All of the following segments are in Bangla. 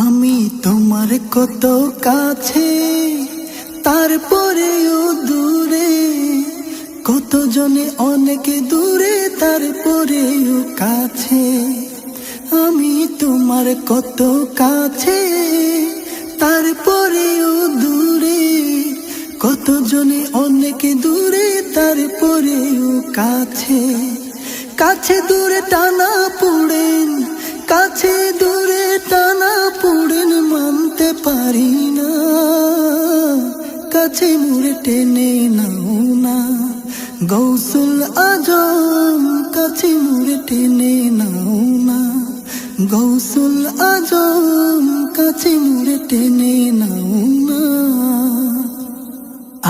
আমি তোমার কত কাছে, তারপরেও দূরে, কত জনে অনেক দূরে, তারপরেও কাছে। আমি তোমার কত কাছে, তারপরেও দূরে, কত জনে অনেক দূরে, তারপরেও কাছে। কাছে দূরে টানা পুড়েন, কাছে দূরে টানা পুড়েন, মানতে পারি না। কাছে মুড়ে টেনে নাও না গৌসুল আজম, কাছে মুড়ে টেনে নাও না গৌসুল আজম, কাছে মুড়ে টেনে নাও না।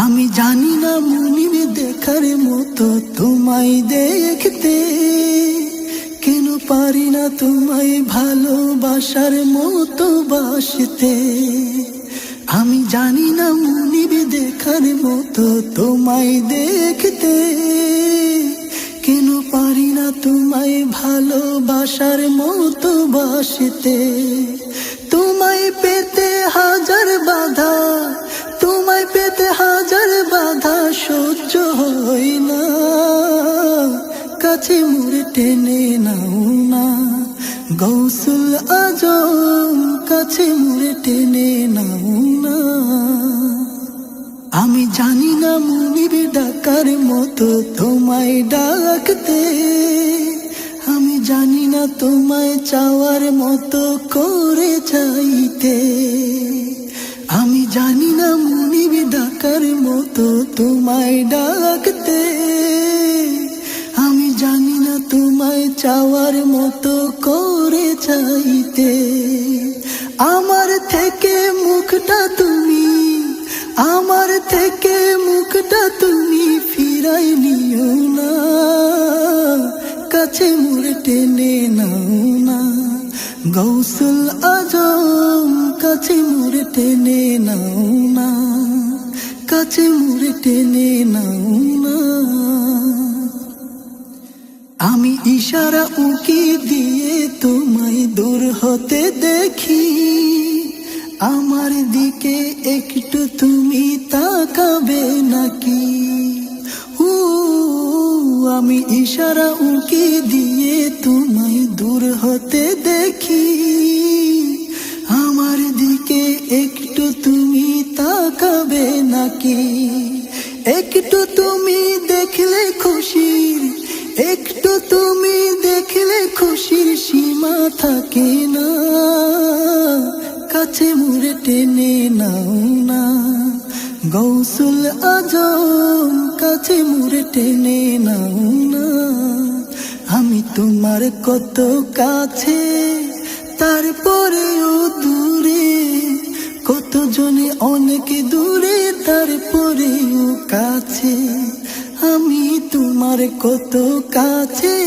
আমি জানি না মুনির দেখার মতো তোমায় দেখতে, কেন পারি না তোমায় ভালোবাসার মতো বাসতে। আমি জানি না মুনির দেখার মতো তোমায় দেখতে, কেন পারি না তোমায় ভালোবাসার মতো বাসতে। তোমায় পেতে হাজার বাধা, তোমায় পেতে হাজার বাধা সহ্য হয় না। কাছে মুড়ে টেনে নাও না গৌসুল আজম, কাছে মুড়ে টেনে নাও না। আমি জানি না মুনির ডাকার মতো তোমায় ডাকতে, আমি জানি না তোমায় চাওয়ার মতো করে চাইতে। আমি জানি না মুনির ডাকার মতো তোমায় ডাকতে, আমি জানি না তোমায় চাওয়ার মতো করে চাইতে। আমার থেকে মুখটা তুমি, আমার থেকে মুখটা তুমি ফিরাই নিও না। কাছে মুড়ে টেনে নাও না গৌসুল আজম, কাছে মুড়ে টেনে নাও না, কাছে মুড়ে টেনে নাও না। আমি ইশারা উকি দিয়ে তোমায় দূর হতে দেখি, আমার দিকে একটু তুমি তাকাবে নাকি? আমি ইশারা উকি দিয়ে তোমায় দূর হতে দেখি, আমার দিকে একটু তুমি তাকাবে নাকি? একটু তুমি দেখলে খুশির, একটু তুমি দেখলে খুশির সীমা থাকে না। কাছে মুড়ে টেনে নাও না গৌসুল আজম, কাছে মুড়ে টেনে নাও না। আমি তোমার কত কাছে, তারপরেও দূরে, কত জনে অনেক দূরে, তারপরেও কাছে। আমি তোমার কত কাছে,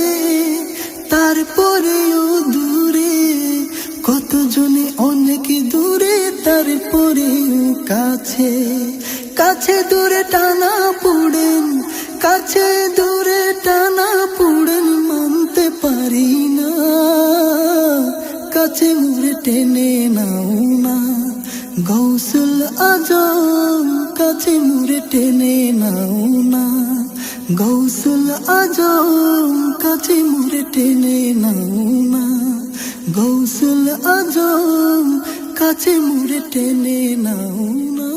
তারপরেও দূরে, কত জনে অনেক দূরে, তারপরেও কাছে। কাছে দূরে টানা পুড়েন, কাছে দূরে টানা পুড়েন, মানতে পারি না। কাছে মুড়ে টেনে নাও না গৌসুল আজম, কাছে মুড়ে টেনে নাও না গৌসুল আজম, কাছে মুড়ে টেনে নাও না গৌসুল আজম, কাছে মুড়ে টেনে নাও না।